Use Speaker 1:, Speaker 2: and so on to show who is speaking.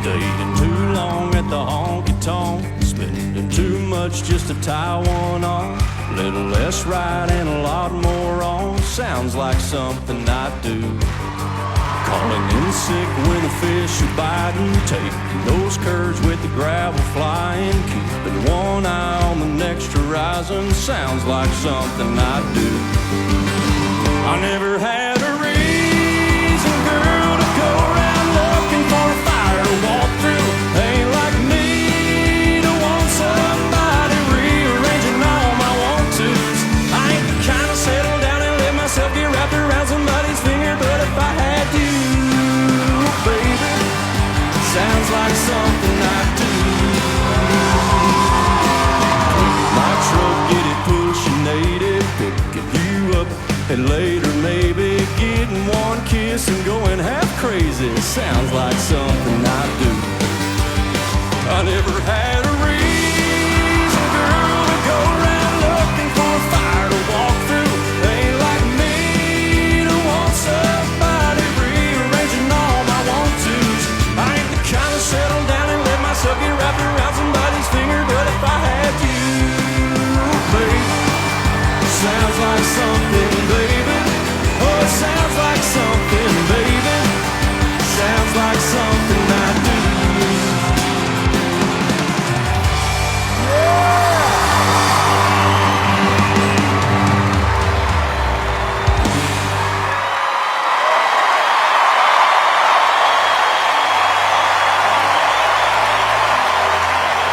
Speaker 1: Dating too long at the honky-tonk, spending too much just to tie one on. Little less right and a lot more on. Sounds like something I do. Calling in sick when the fish are biting, taking those curves with the gravel flying, keeping one eye on the next horizon. Sounds like something I do. I never had a reason, girl, to go around looking for a fire to walk through. Ain't like me to want somebody rearranging all my want-tos. I ain't the kind to settle down and let myself get wrapped around somebody's finger, but if I had you, baby, sounds like something I do. My truck, get it pushing 80, picking you up, and later maybe getting one kiss and going half crazy. Sounds like something I do. I never had